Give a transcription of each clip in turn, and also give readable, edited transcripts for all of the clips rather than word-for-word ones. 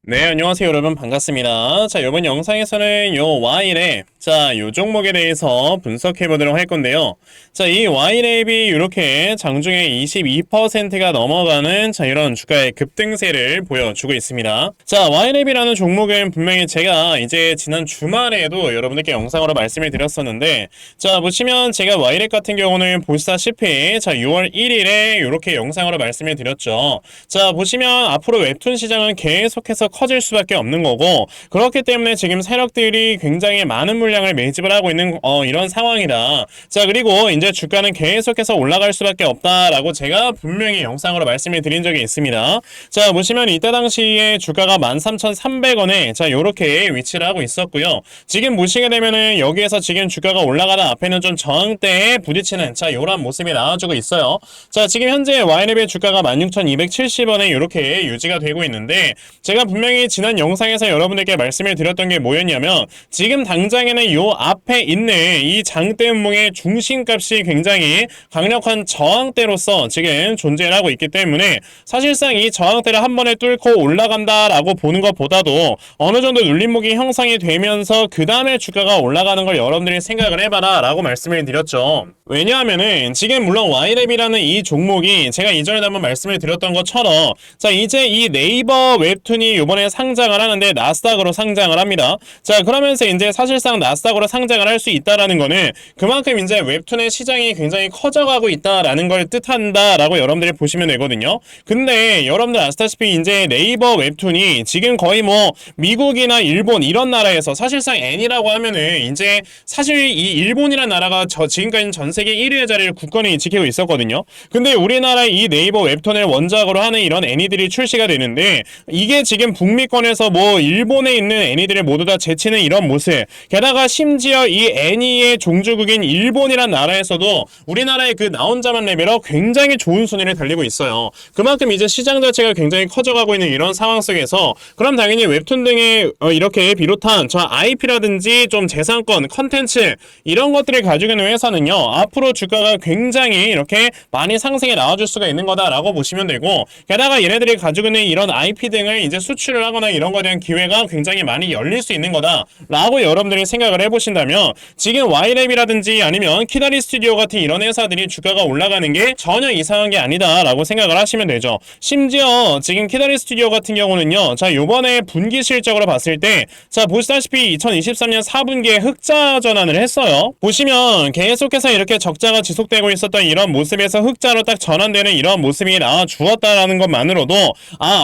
네, 안녕하세요, 여러분. 반갑습니다. 자, 이번 영상에서는 요 Y랩, 요 종목에 대해서 분석해 보도록 할 건데요. 자, 이 Y랩이 이렇게 장중에 22%가 넘어가는 이런 주가의 급등세를 보여주고 있습니다. 자, Y랩이라는 종목은 분명히 제가 이제 지난 주말에도 여러분들께 영상으로 말씀을 드렸었는데, 자, 보시면 제가 Y랩 같은 경우는 보시다시피 6월 1일에 이렇게 영상으로 말씀을 드렸죠. 자, 보시면 앞으로 웹툰 시장은 계속해서 커질 수밖에 없는 거고, 그렇기 때문에 지금 세력들이 굉장히 많은 물량을 매집을 하고 있는 이런 상황이다. 자, 그리고 이제 주가는 계속해서 올라갈 수밖에 없다라고 제가 분명히 영상으로 말씀을 드린 적이 있습니다. 자, 보시면 이때 당시에 주가가 13,300원에 요렇게 위치를 하고 있었고요. 지금 보시게 되면은 여기에서 지금 주가가 올라가다 앞에는 좀 저항대에 부딪히는 요런 모습이 나와주고 있어요. 자, 지금 현재 Y랩의 주가가 16,270원에 이렇게 유지가 되고 있는데, 제가 분명히 지난 영상에서 여러분들께 말씀을 드렸던 게 뭐였냐면, 지금 당장에는 요 앞에 있는 이 장대음봉의 중심값이 굉장히 강력한 저항대로서 지금 존재를 하고 있기 때문에, 사실상 이 저항대를 한 번에 뚫고 올라간다라고 보는 것보다도 어느 정도 눌림목이 형성이 되면서 그 다음에 주가가 올라가는 걸 여러분들이 생각을 해봐라 라고 말씀을 드렸죠. 왜냐하면은 지금 물론 Y랩이라는 이 종목이 제가 이전에도 한번 말씀을 드렸던 것처럼, 자, 이제 이 네이버 웹툰이 이번에 상장을 하는데 나스닥으로 상장을 합니다. 자, 그러면서 이제 사실상 나스닥으로 상장을 할 수 있다라는 거는 그만큼 이제 웹툰의 시장이 굉장히 커져가고 있다라는 걸 뜻한다라고 여러분들이 보시면 되거든요. 근데 여러분들 아시다시피 이제 네이버 웹툰이 지금 거의 뭐 미국이나 일본 이런 나라에서 사실상 N이라고 하면은 이제 사실 이 일본이라는 나라가 지금까지 전 세계 1위의 자리를 굳건히 지키고 있었거든요. 근데 우리나라의 이 네이버 웹툰을 원작으로 하는 이런 애니들이 출시가 되는데, 이게 지금 북미권에서 뭐 일본에 있는 애니들을 모두 다 제치는 이런 모습, 게다가 심지어 이 애니의 종주국인 일본이란 나라에서도 우리나라의 그 나 혼자만 레벨로 굉장히 좋은 순위를 달리고 있어요. 그만큼 이제 시장 자체가 굉장히 커져가고 있는 이런 상황 속에서, 그럼 당연히 웹툰 등의 이렇게 비롯한 IP라든지 좀 재산권, 컨텐츠 이런 것들을 가지고 있는 회사는요, 앞으로 주가가 굉장히 이렇게 많이 상승해 나와줄 수가 있는 거다라고 보시면 되고, 게다가 얘네들이 가지고 있는 이런 IP 등을 이제 수출을 하거나 이런 거에 대한 기회가 굉장히 많이 열릴 수 있는 거다라고 여러분들이 생각을 해보신다면, 지금 Y랩이라든지 아니면 키다리 스튜디오 같은 이런 회사들이 주가가 올라가는 게 전혀 이상한 게 아니다라고 생각을 하시면 되죠. 심지어 지금 키다리 스튜디오 같은 경우는요, 자, 요번에 분기 실적으로 봤을 때, 자, 보시다시피 2023년 4분기에 흑자 전환을 했어요. 보시면 계속해서 이렇게 적자가 지속되고 있었던 이런 모습에서 흑자로 딱 전환되는 이런 모습이 나와 주었다라는 것만으로도,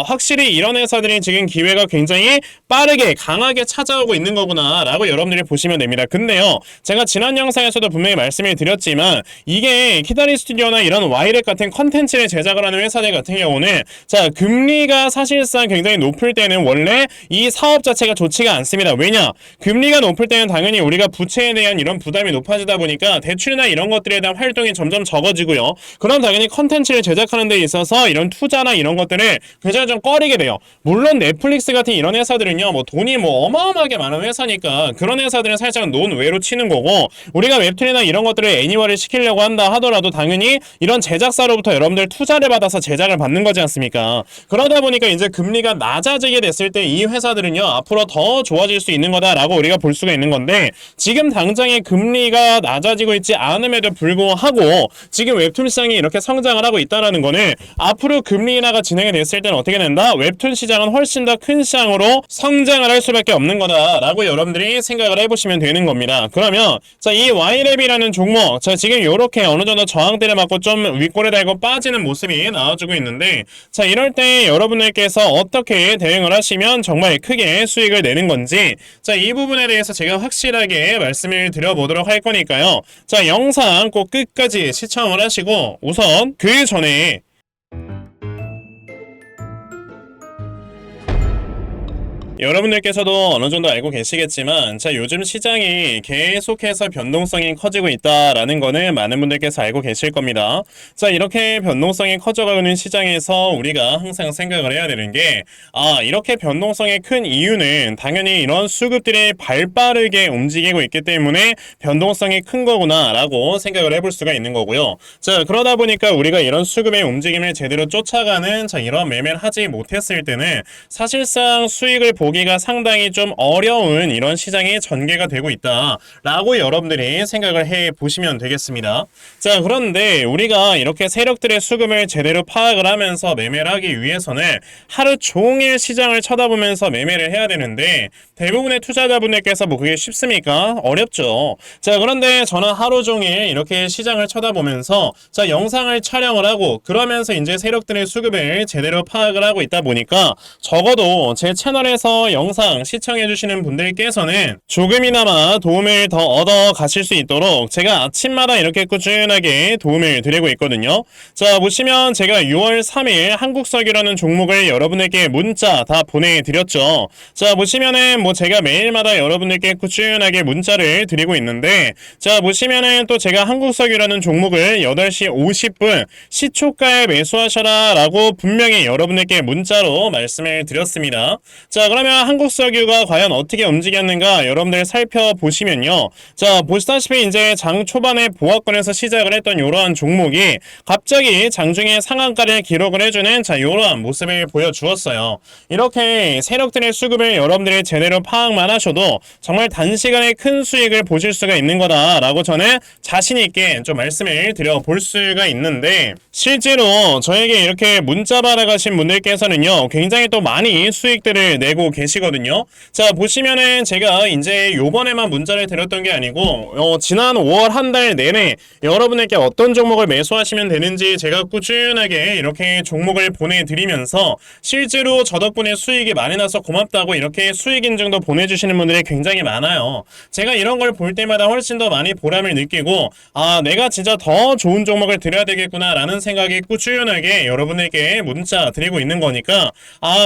확실히 이런 회사들이 지금 기회가 굉장히 빠르게 강하게 찾아오고 있는 거구나 라고 여러분들이 보시면 됩니다. 근데요, 제가 지난 영상에서도 분명히 말씀을 드렸지만, 이게 키다리 스튜디오나 이런 Y랩 같은 컨텐츠를 제작을 하는 회사들 같은 경우는, 자, 금리가 사실상 굉장히 높을 때는 원래 이 사업 자체가 좋지가 않습니다. 왜냐? 금리가 높을 때는 당연히 우리가 부채에 대한 이런 부담이 높아지다 보니까 대출이나 이런 것들에 대한 활동이 점점 적어지고요. 그럼 당연히 컨텐츠를 제작하는 데 있어서 이런 투자나 이런 것들을 굉장히 좀 꺼리게 돼요. 물론 넷플릭스 같은 이런 회사들은요, 뭐 돈이 뭐 어마어마하게 많은 회사니까 그런 회사들은 살짝 논외로 치는 거고, 우리가 웹툰이나 이런 것들을 애니화를 시키려고 한다 하더라도 당연히 이런 제작사로부터 여러분들 투자를 받아서 제작을 받는 거지 않습니까? 그러다 보니까 이제 금리가 낮아지게 됐을 때 이 회사들은요, 앞으로 더 좋아질 수 있는 거다라고 우리가 볼 수가 있는 건데, 지금 당장의 금리가 낮아지고 있지 않음에도 불구하고 지금 웹툰 시장이 이렇게 성장을 하고 있다는 거는, 앞으로 금리 인하가 진행이 됐을 때는 어떻게 된다? 웹툰 시장은 훨씬 더 큰 시장으로 성장을 할 수밖에 없는 거다라고 여러분들이 생각을 해보시면 되는 겁니다. 그러면 자, 이 Y랩이라는 종목, 자, 지금 이렇게 어느 정도 저항대를 맞고 좀 윗골에 달고 빠지는 모습이 나와주고 있는데, 자, 이럴 때 여러분들께서 어떻게 대응을 하시면 정말 크게 수익을 내는 건지, 자, 이 부분에 대해서 제가 확실하게 말씀을 드려보도록 할 거니까요. 자, 영상 꼭 끝까지 시청을 하시고, 우선 그 전에 여러분들께서도 어느 정도 알고 계시겠지만, 자, 요즘 시장이 계속해서 변동성이 커지고 있다라는 거는 많은 분들께서 알고 계실 겁니다. 자, 이렇게 변동성이 커져가는 시장에서 우리가 항상 생각을 해야 되는 게, 이렇게 변동성이 큰 이유는 당연히 이런 수급들이 발빠르게 움직이고 있기 때문에 변동성이 큰 거구나라고 생각을 해볼 수가 있는 거고요. 자, 그러다 보니까 우리가 이런 수급의 움직임을 제대로 쫓아가는, 자, 이런 매매를 하지 못했을 때는 사실상 수익을 보기가 상당히 좀 어려운 이런 시장이 전개가 되고 있다라고 여러분들이 생각을 해 보시면 되겠습니다. 자, 그런데 우리가 이렇게 세력들의 수급을 제대로 파악을 하면서 매매를 하기 위해서는 하루 종일 시장을 쳐다보면서 매매를 해야 되는데, 대부분의 투자자분들께서 뭐 그게 쉽습니까? 어렵죠. 자, 그런데 저는 하루 종일 이렇게 시장을 쳐다보면서, 자, 영상을 촬영을 하고 그러면서 이제 세력들의 수급을 제대로 파악을 하고 있다 보니까 적어도 제 채널에서 영상 시청해주시는 분들께서는 조금이나마 도움을 더 얻어 가실 수 있도록 제가 아침마다 이렇게 꾸준하게 도움을 드리고 있거든요. 자, 보시면 제가 6월 3일 한국석유라는 종목을 여러분에게 문자 다 보내드렸죠. 자, 보시면은 뭐 제가 매일마다 여러분들께 꾸준하게 문자를 드리고 있는데, 자, 보시면은 또 제가 한국석유라는 종목을 8시 50분 시초가에 매수하셔라 라고 분명히 여러분들께 문자로 말씀을 드렸습니다. 자, 그러면 한국석유가 과연 어떻게 움직였는가 여러분들 살펴보시면요. 자, 보시다시피 이제 장 초반에 보합권에서 시작을 했던 이러한 종목이 갑자기 장중에 상한가를 기록을 해주는, 자, 이러한 모습을 보여주었어요. 이렇게 세력들의 수급을 여러분들이 제대로 파악만 하셔도 정말 단시간에 큰 수익을 보실 수가 있는 거다라고 저는 자신있게 좀 말씀을 드려볼 수가 있는데, 실제로 저에게 이렇게 문자 받아가신 분들께서는요 굉장히 또 많이 수익들을 내고 계시거든요. 자, 보시면은 제가 이제 요번에만 문자를 드렸던 게 아니고 지난 5월 한 달 내내 여러분에게 어떤 종목을 매수하시면 되는지 제가 꾸준하게 이렇게 종목을 보내드리면서 실제로 저 덕분에 수익이 많이 나서 고맙다고 이렇게 수익 인증도 보내주시는 분들이 굉장히 많아요. 제가 이런 걸 볼 때마다 훨씬 더 많이 보람을 느끼고, 내가 진짜 더 좋은 종목을 드려야 되겠구나 라는 생각이 꾸준하게 여러분에게 문자 드리고 있는 거니까,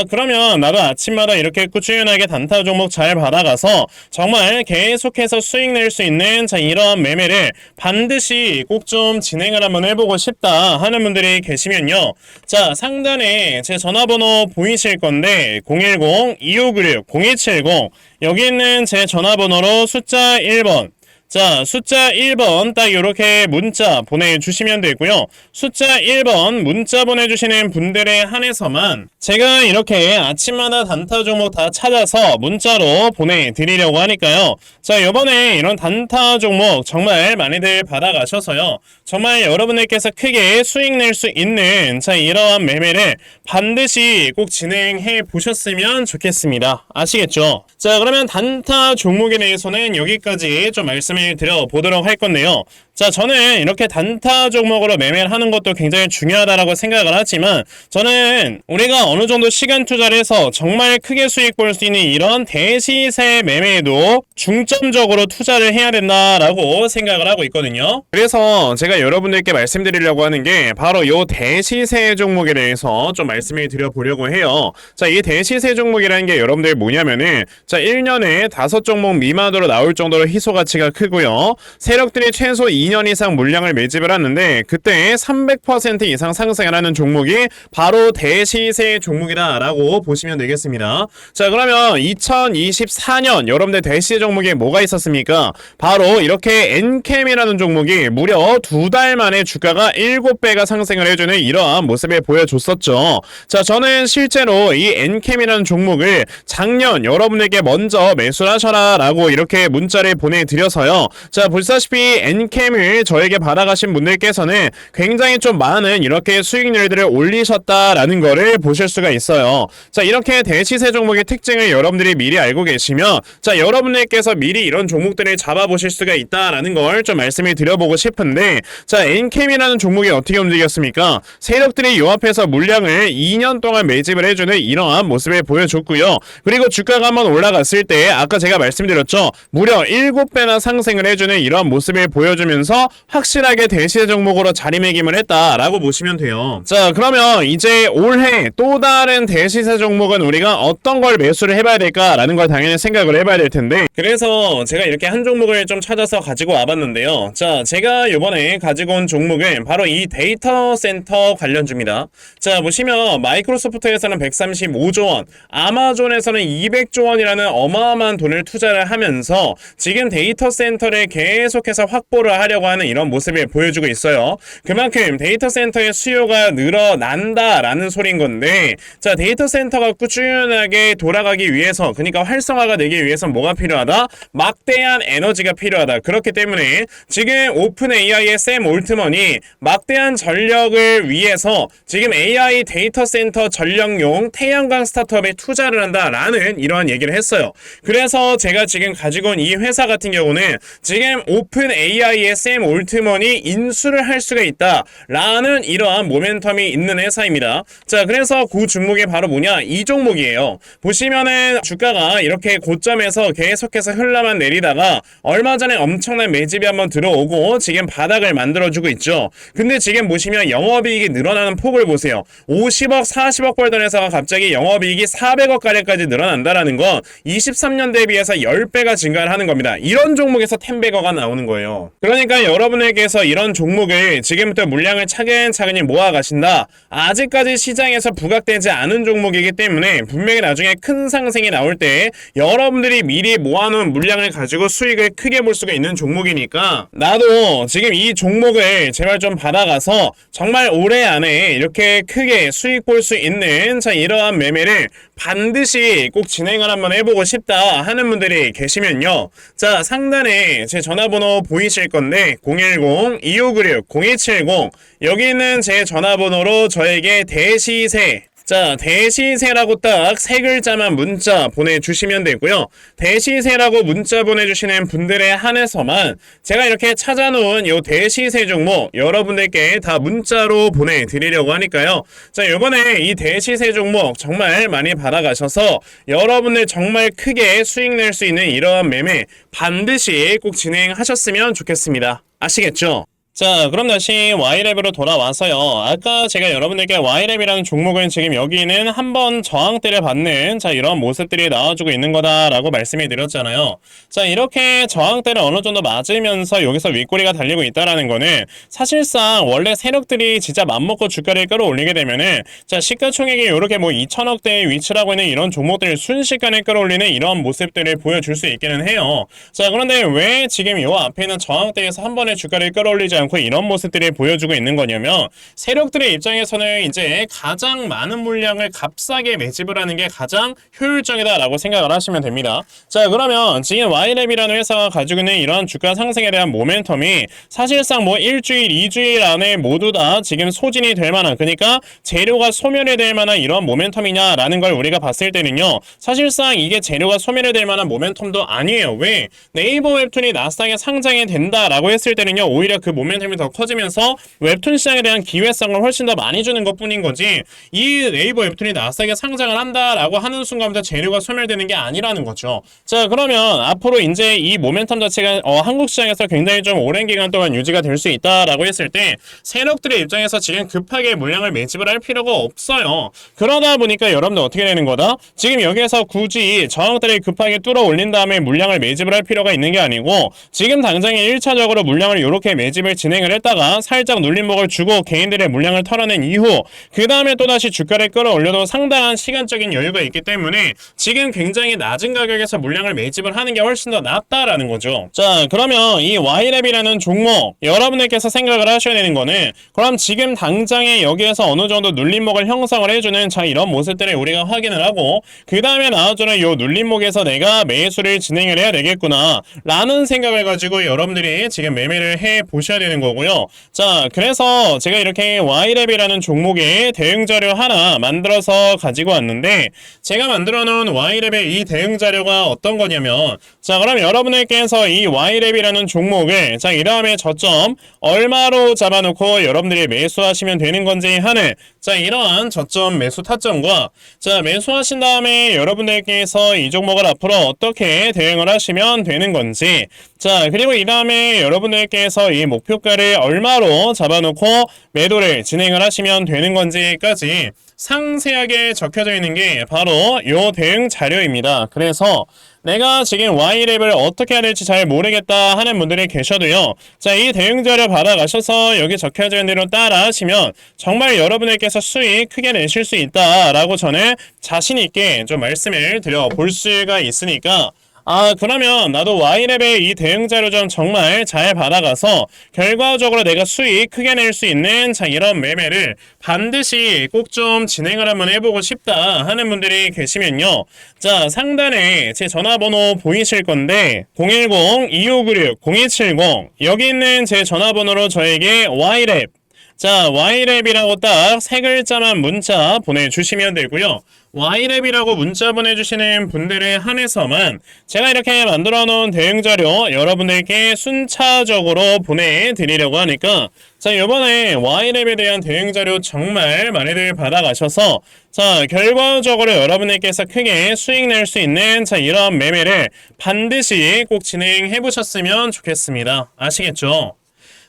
그러면 나도 아침마다 이렇게 꾸준하게 단타 종목 잘 받아가서 정말 계속해서 수익 낼 수 있는, 자, 이러한 매매를 반드시 꼭 좀 진행을 한번 해보고 싶다 하는 분들이 계시면요, 자, 상단에 제 전화번호 보이실 건데 010-2596-0270 여기 있는 제 전화번호로 숫자 1번, 자, 숫자 1번 딱 이렇게 문자 보내주시면 되고요. 숫자 1번 문자 보내주시는 분들에 한해서만 제가 이렇게 아침마다 단타 종목 다 찾아서 문자로 보내드리려고 하니까요. 자, 요번에 이런 단타 종목 정말 많이들 받아가셔서요, 정말 여러분들께서 크게 수익 낼 수 있는, 자, 이러한 매매를 반드시 꼭 진행해 보셨으면 좋겠습니다. 아시겠죠? 자, 그러면 단타 종목에 대해서는 여기까지 좀 말씀을 드려보도록 할 건데요. 자, 저는 이렇게 단타 종목으로 매매를 하는 것도 굉장히 중요하다라고 생각을 하지만, 저는 우리가 어느 정도 시간 투자를 해서 정말 크게 수익 볼 수 있는 이런 대시세 매매에도 중점적으로 투자를 해야 된다라고 생각을 하고 있거든요. 그래서 제가 여러분들께 말씀드리려고 하는 게 바로 이 대시세 종목에 대해서 좀 말씀을 드려보려고 해요. 자, 이 대시세 종목이라는 게 여러분들 뭐냐면은, 자, 1년에 5종목 미만으로 나올 정도로 희소 가치가 크고요. 세력들이 최소 2년 이상 물량을 매집을 하는데 그때 300% 이상 상승을 하는 종목이 바로 대시세 종목이다라고 보시면 되겠습니다. 자, 그러면 2024년 여러분들 대시세 종목에 뭐가 있었습니까? 바로 이렇게 엔캠이라는 종목이 무려 2달 만에 주가가 7배가 상승을 해주는 이러한 모습을 보여줬었죠. 자, 저는 실제로 이 엔캠이라는 종목을 작년 여러분에게 먼저 매수를 하셔라 라고 이렇게 문자를 보내드려서요, 자, 보시다시피 엔캠을 저에게 받아가신 분들께서는 굉장히 좀 많은 이렇게 수익률들을 올리셨다라는 거를 보실 수가 있어요. 자, 이렇게 대시세 종목의 특징을 여러분들이 미리 알고 계시면, 자, 여러분들께서 미리 이런 종목들을 잡아보실 수가 있다라는 걸 좀 말씀을 드려보고 싶은데, 자, 엔캠이라는 종목이 어떻게 움직였습니까? 세력들이 요 앞에서 물량을 2년 동안 매집을 해주는 이러한 모습을 보여줬고요. 그리고 주가가 한번 올라갔을 때 아까 제가 말씀드렸죠, 무려 7배나 상승을 해주는 이러한 모습을 보여주면서 나오면서 확실하게 대시세 종목으로 자리매김을 했다라고 보시면 돼요. 자, 그러면 이제 올해 또 다른 대시세 종목은 우리가 어떤 걸 매수를 해봐야 될까라는 걸 당연히 생각을 해봐야 될 텐데, 그래서 제가 이렇게 한 종목을 좀 찾아서 가지고 와봤는데요. 자, 제가 이번에 가지고 온 종목은 바로 이 데이터 센터 관련주입니다. 자, 보시면 마이크로소프트에서는 135조 원, 아마존에서는 200조 원이라는 어마어마한 돈을 투자를 하면서 지금 데이터 센터를 계속해서 확보를 하려고 하는 이런 모습을 보여주고 있어요. 그만큼 데이터 센터의 수요가 늘어난다라는 소린 건데, 자, 데이터 센터가 꾸준하게 돌아가기 위해서, 그러니까 활성화가 되기 위해서 뭐가 필요하다? 막대한 에너지가 필요하다. 그렇기 때문에 지금 오픈 AI의 샘 올트먼이 막대한 전력을 위해서 지금 AI 데이터 센터 전력용 태양광 스타트업에 투자를 한다라는 이러한 얘기를 했어요. 그래서 제가 지금 가지고 온 이 회사 같은 경우는 지금 오픈 AI의 샘 올트먼이 인수를 할 수가 있다라는 이러한 모멘텀이 있는 회사입니다. 자, 그래서 그 종목이 바로 뭐냐? 이 종목이에요. 보시면은 주가가 이렇게 고점에서 계속해서 흘러만 내리다가 얼마 전에 엄청난 매집이 한번 들어오고 지금 바닥을 만들어주고 있죠. 근데 지금 보시면 영업이익이 늘어나는 폭을 보세요. 50억, 40억 벌던 회사가 갑자기 영업이익이 400억 가량까지 늘어난다라는 건 23년 대비해서 10배가 증가를 하는 겁니다. 이런 종목에서 10배가 나오는 거예요. 그러니까 여러분에게서 이런 종목을 지금부터 물량을 차근차근히 모아가신다. 아직까지 시장에서 부각되지 않은 종목이기 때문에 분명히 나중에 큰 상승이 나올 때 여러분들이 미리 모아놓은 물량을 가지고 수익을 크게 볼 수가 있는 종목이니까, 나도 지금 이 종목을 제발 좀 받아가서 정말 올해 안에 이렇게 크게 수익 볼 수 있는, 자, 이러한 매매를 반드시 꼭 진행을 한번 해보고 싶다 하는 분들이 계시면요, 자, 상단에 제 전화번호 보이실 건데 010-2596-0270, 여기 있는 제 전화번호로 저에게 대시세, 자, 대시세라고 딱 세 글자만 문자 보내주시면 되고요. 대시세라고 문자 보내주시는 분들에 한해서만 제가 이렇게 찾아놓은 요 대시세 종목 여러분들께 다 문자로 보내드리려고 하니까요. 자, 요번에 이 대시세 종목 정말 많이 받아가셔서 여러분들 정말 크게 수익 낼 수 있는 이러한 매매 반드시 꼭 진행하셨으면 좋겠습니다. 아시겠죠? 자, 그럼 다시 Y랩으로 돌아와서요. 아까 제가 여러분들께 Y랩이라는 종목은 지금 여기는 한번 저항대를 받는, 자, 이런 모습들이 나와주고 있는 거다라고 말씀을 드렸잖아요. 자, 이렇게 저항대를 어느 정도 맞으면서 여기서 윗꼬리가 달리고 있다라는 거는 사실상 원래 세력들이 진짜 맘먹고 주가를 끌어올리게 되면은, 자, 시가총액이 이렇게 뭐 2천억대에 위치를 하고 있는 이런 종목들을 순식간에 끌어올리는 이런 모습들을 보여줄 수 있기는 해요. 자, 그런데 왜 지금 요 앞에 있는 저항대에서 한 번에 주가를 끌어올리지 않고 이런 모습들이 보여주고 있는 거냐면, 세력들의 입장에서는 이제 가장 많은 물량을 값싸게 매집을 하는 게 가장 효율적이다라고 생각을 하시면 됩니다. 자, 그러면 지금 Y랩이라는 회사가 가지고 있는 이러한 주가 상승에 대한 모멘텀이 사실상 뭐 일주일, 2주일 안에 모두 다 지금 소진이 될 만한, 그러니까 재료가 소멸이 될 만한 이런 모멘텀이냐라는 걸 우리가 봤을 때는요, 사실상 이게 재료가 소멸이 될 만한 모멘텀도 아니에요. 왜? 네이버 웹툰이 나스닥에 상장이 된다라고 했을 때는요, 오히려 그 모멘텀이 더 커지면서 웹툰 시장에 대한 기회성을 훨씬 더 많이 주는 것 뿐인 거지, 이 네이버 웹툰이 나스닥에 상장을 한다라고 하는 순간부터 재료가 소멸되는 게 아니라는 거죠. 자, 그러면 앞으로 이제 이 모멘텀 자체가 한국 시장에서 굉장히 좀 오랜 기간 동안 유지가 될 수 있다라고 했을 때 세력들의 입장에서 지금 급하게 물량을 매집을 할 필요가 없어요. 그러다 보니까 여러분들 어떻게 되는 거다? 지금 여기에서 굳이 저항대를 급하게 뚫어 올린 다음에 물량을 매집을 할 필요가 있는 게 아니고, 지금 당장에 1차적으로 물량을 이렇게 매집을 진행을 했다가 살짝 눌림목을 주고 개인들의 물량을 털어낸 이후 그 다음에 또다시 주가를 끌어올려도 상당한 시간적인 여유가 있기 때문에 지금 굉장히 낮은 가격에서 물량을 매집을 하는 게 훨씬 더 낫다라는 거죠. 자, 그러면 이 Y랩이라는 종목 여러분들께서 생각을 하셔야 되는 거는, 그럼 지금 당장에 여기에서 어느 정도 눌림목을 형성을 해주는, 자, 이런 모습들을 우리가 확인을 하고 그 다음에 나와주는 요 눌림목에서 내가 매수를 진행을 해야 되겠구나 라는 생각을 가지고 여러분들이 지금 매매를 해 보셔야 되는 되는 거고요. 자, 그래서 제가 이렇게 Y랩이라는 종목의 대응자료 하나 만들어서 가지고 왔는데, 제가 만들어 놓은 Y랩의 이 대응자료가 어떤 거냐면, 자, 그럼 여러분들께서 이 Y랩이라는 종목을, 자, 이 다음에 저점 얼마로 잡아놓고 여러분들이 매수하시면 되는 건지 하는, 자, 이러한 저점 매수 타점과, 자, 매수하신 다음에 여러분들께서 이 종목을 앞으로 어떻게 대응을 하시면 되는 건지, 자, 그리고 이 다음에 여러분들께서 이 목표가를 얼마로 잡아놓고 매도를 진행을 하시면 되는 건지까지 상세하게 적혀져 있는 게 바로 요 대응 자료입니다. 그래서 내가 지금 Y랩을 어떻게 해야 될지 잘 모르겠다 하는 분들이 계셔도요. 자, 이 대응 자료 받아가셔서 여기 적혀져 있는 대로 따라 하시면 정말 여러분들께서 수익 크게 내실 수 있다라고 저는 자신 있게 좀 말씀을 드려 볼 수가 있으니까, 아, 그러면 나도 Y랩의 이 대응 자료 좀 정말 잘 받아가서 결과적으로 내가 수익 크게 낼 수 있는, 자, 이런 매매를 반드시 꼭 좀 진행을 한번 해보고 싶다 하는 분들이 계시면요. 자, 상단에 제 전화번호 보이실 건데 010-2596-0270 여기 있는 제 전화번호로 저에게 Y랩, 자, Y랩이라고 딱 세 글자만 문자 보내주시면 되고요. Y랩이라고 문자 보내주시는 분들에 한해서만 제가 이렇게 만들어 놓은 대응자료 여러분들께 순차적으로 보내드리려고 하니까, 자, 이번에 Y랩에 대한 대응자료 정말 많이들 받아가셔서, 자, 결과적으로 여러분들께서 크게 수익 낼 수 있는, 자, 이런 매매를 반드시 꼭 진행해 보셨으면 좋겠습니다. 아시겠죠?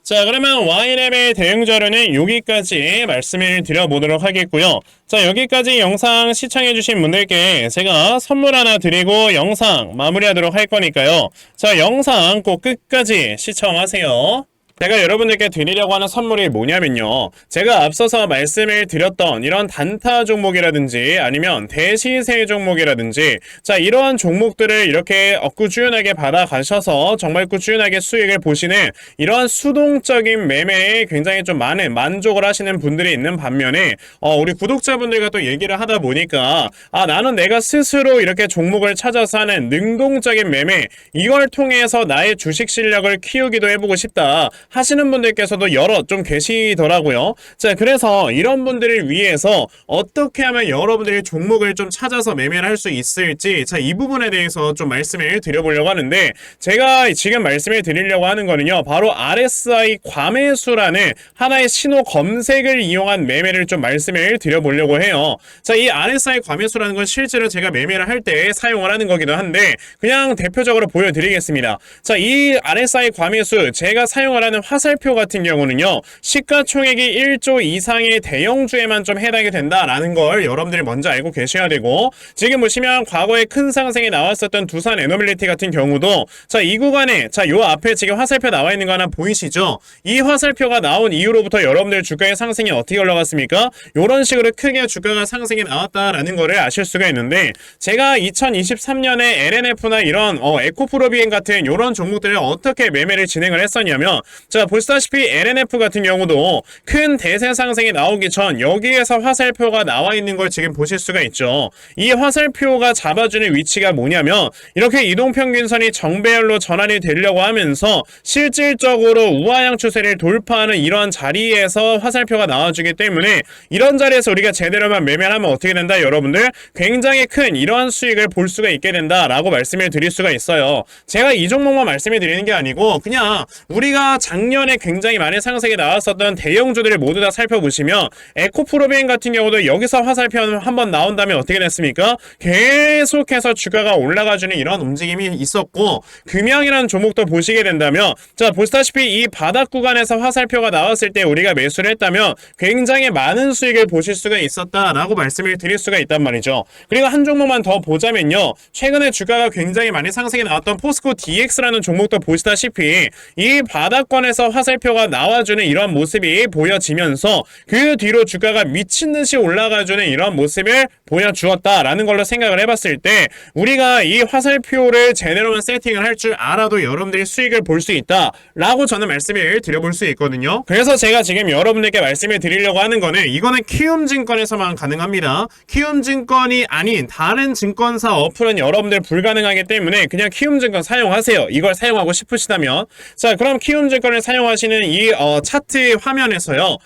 자, 그러면 Y랩의 대응 자료는 여기까지 말씀을 드려보도록 하겠고요. 자, 여기까지 영상 시청해주신 분들께 제가 선물 하나 드리고 영상 마무리하도록 할 거니까요. 자, 영상 꼭 끝까지 시청하세요. 제가 여러분들께 드리려고 하는 선물이 뭐냐면요. 제가 앞서서 말씀을 드렸던 이런 단타 종목이라든지 아니면 대시세 종목이라든지, 자, 이러한 종목들을 이렇게 꾸준하게 받아가셔서 정말 꾸준하게 수익을 보시는 이러한 수동적인 매매에 굉장히 좀 많은 만족을 하시는 분들이 있는 반면에 우리 구독자분들과 또 얘기를 하다 보니까, 아, 나는 내가 스스로 이렇게 종목을 찾아서 하는 능동적인 매매, 이걸 통해서 나의 주식 실력을 키우기도 해보고 싶다 하시는 분들께서도 여러 좀 계시더라고요. 자, 그래서 이런 분들을 위해서 어떻게 하면 여러분들이 종목을 좀 찾아서 매매를 할 수 있을지, 자, 이 부분에 대해서 좀 말씀을 드려보려고 하는데, 제가 지금 말씀을 드리려고 하는 거는요, 바로 RSI 과매수라는 하나의 신호 검색을 이용한 매매를 좀 말씀을 드려보려고 해요. 자, 이 RSI 과매수라는 건 실제로 제가 매매를 할 때 사용을 하는 거기도 한데, 그냥 대표적으로 보여드리겠습니다. 자, 이 RSI 과매수 제가 사용을 하는 화살표 같은 경우는요, 시가총액이 1조 이상의 대형주에만 좀 해당이 된다라는 걸 여러분들이 먼저 알고 계셔야 되고, 지금 보시면 과거에 큰 상승이 나왔었던 두산 에너빌리티 같은 경우도, 자, 이 구간에, 자, 요 앞에 지금 화살표 나와 있는 거 하나 보이시죠? 이 화살표가 나온 이후로부터 여러분들 주가의 상승이 어떻게 올라갔습니까? 요런 식으로 크게 주가가 상승이 나왔다라는 거를 아실 수가 있는데, 제가 2023년에 LNF나 이런 에코프로비엔 같은 요런 종목들을 어떻게 매매를 진행을 했었냐면, 자, 보시다시피 LNF 같은 경우도 큰 대세 상승이 나오기 전 여기에서 화살표가 나와 있는 걸 지금 보실 수가 있죠. 이 화살표가 잡아주는 위치가 뭐냐면, 이렇게 이동평균선이 정배열로 전환이 되려고 하면서 실질적으로 우하향 추세를 돌파하는 이러한 자리에서 화살표가 나와주기 때문에, 이런 자리에서 우리가 제대로만 매매를 하면 어떻게 된다, 여러분들? 굉장히 큰 이러한 수익을 볼 수가 있게 된다라고 말씀을 드릴 수가 있어요. 제가 이 종목만 말씀을 드리는 게 아니고, 그냥 우리가 작년에 굉장히 많은 상승이 나왔었던 대형주들을 모두 다 살펴보시면, 에코프로비엔 같은 경우도 여기서 화살표 한번 나온 다음에 어떻게 됐습니까? 계속해서 주가가 올라가주는 이런 움직임이 있었고, 금양이라는 종목도 보시게 된다면, 자, 보시다시피 이 바닥 구간에서 화살표가 나왔을 때 우리가 매수를 했다면 굉장히 많은 수익을 보실 수가 있었다라고 말씀을 드릴 수가 있단 말이죠. 그리고 한 종목만 더 보자면요, 최근에 주가가 굉장히 많이 상승이 나왔던 포스코 DX라는 종목도 보시다시피 이 바닥권에서 화살표가 나와주는 이런 모습이 보여지면서 그 뒤로 주가가 미친듯이 올라가주는 이런 모습을 보여주었다라는 걸로 생각을 해봤을 때, 우리가 이 화살표를 제대로만 세팅을 할 줄 알아도 여러분들이 수익을 볼 수 있다라고 저는 말씀을 드려볼 수 있거든요. 그래서 제가 지금 여러분들께 말씀을 드리려고 하는 거는, 이거는 키움증권에서만 가능합니다. 키움증권이 아닌 다른 증권사 어플은 여러분들 불가능하기 때문에 그냥 키움증권 사용하세요. 이걸 사용하고 싶으시다면. 자, 그럼 키움증권을 핸드폰을 사용하시는 이 차트 화면에서요,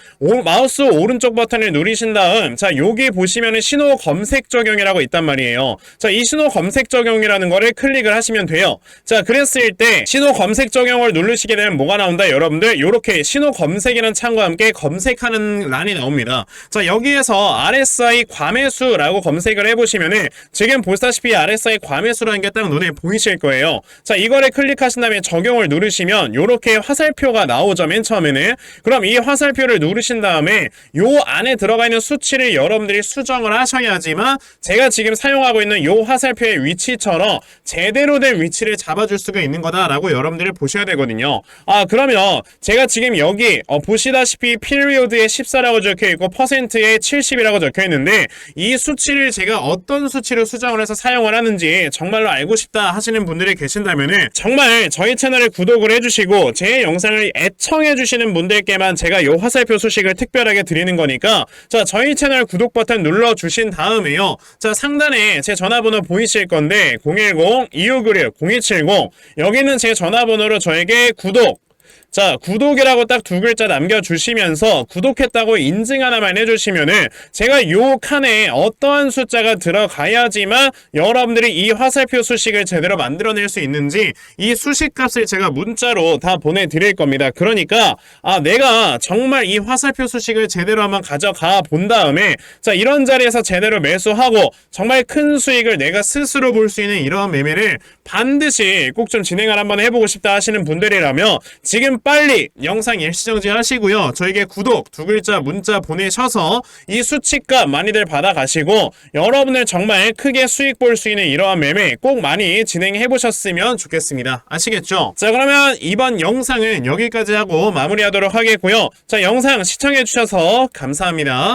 마우스 오른쪽 버튼을 누르신 다음, 자, 여기 보시면은 신호 검색 적용이라고 있단 말이에요. 자, 이 신호 검색 적용이라는 거를 클릭을 하시면 돼요. 자, 그랬을 때 신호 검색 적용을 누르시게 되면 뭐가 나온다? 여러분들, 요렇게 신호 검색이라는 창과 함께 검색하는 란이 나옵니다. 자, 여기에서 RSI 과매수라고 검색을 해보시면은 지금 보시다시피 RSI 과매수라는 게 딱 눈에 보이실 거예요. 자, 이거를 클릭하신 다음에 적용을 누르시면 요렇게 화살표가 나오죠, 맨 처음에는. 그럼 이 화살표를 누르신 다음에 요 안에 들어가 있는 수치를 여러분들이 수정을 하셔야지만 제가 지금 사용하고 있는 요 화살표의 위치처럼 제대로 된 위치를 잡아줄 수가 있는 거다라고 여러분들이 보셔야 되거든요. 그러면 제가 지금 여기 보시다시피 피리오드에 14라고 적혀있고 퍼센트에 70이라고 적혀있는데 이 수치를 제가 어떤 수치로 수정을 해서 사용을 하는지 정말로 알고 싶다 하시는 분들이 계신다면은 정말 저희 채널을 구독을 해주시고 제 영상을 애청해주시는 분들께만 제가 요 화살표 소식을 특별하게 드리는 거니까, 자, 저희 채널 구독 버튼 눌러주신 다음에요, 자, 상단에 제 전화번호 보이실 건데 010-2596-0270 여기는 제 전화번호로 저에게 자, 구독이라고 딱 두 글자 남겨주시면서 구독했다고 인증 하나만 해주시면은 제가 요 칸에 어떠한 숫자가 들어가야지만 여러분들이 이 화살표 수식을 제대로 만들어낼 수 있는지 이 수식 값을 제가 문자로 다 보내드릴 겁니다. 그러니까 내가 정말 이 화살표 수식을 제대로 한번 가져가 본 다음에, 자, 이런 자리에서 제대로 매수하고 정말 큰 수익을 내가 스스로 볼 수 있는 이러한 매매를 반드시 꼭 좀 진행을 한번 해보고 싶다 하시는 분들이라면 지금 빨리 영상 일시정지 하시고요, 저에게 구독 두 글자 문자 보내셔서 이 수치값 많이들 받아가시고 여러분들 정말 크게 수익 볼 수 있는 이러한 매매 꼭 많이 진행해 보셨으면 좋겠습니다. 아시겠죠? 자, 그러면 이번 영상은 여기까지 하고 마무리하도록 하겠고요. 자, 영상 시청해 주셔서 감사합니다.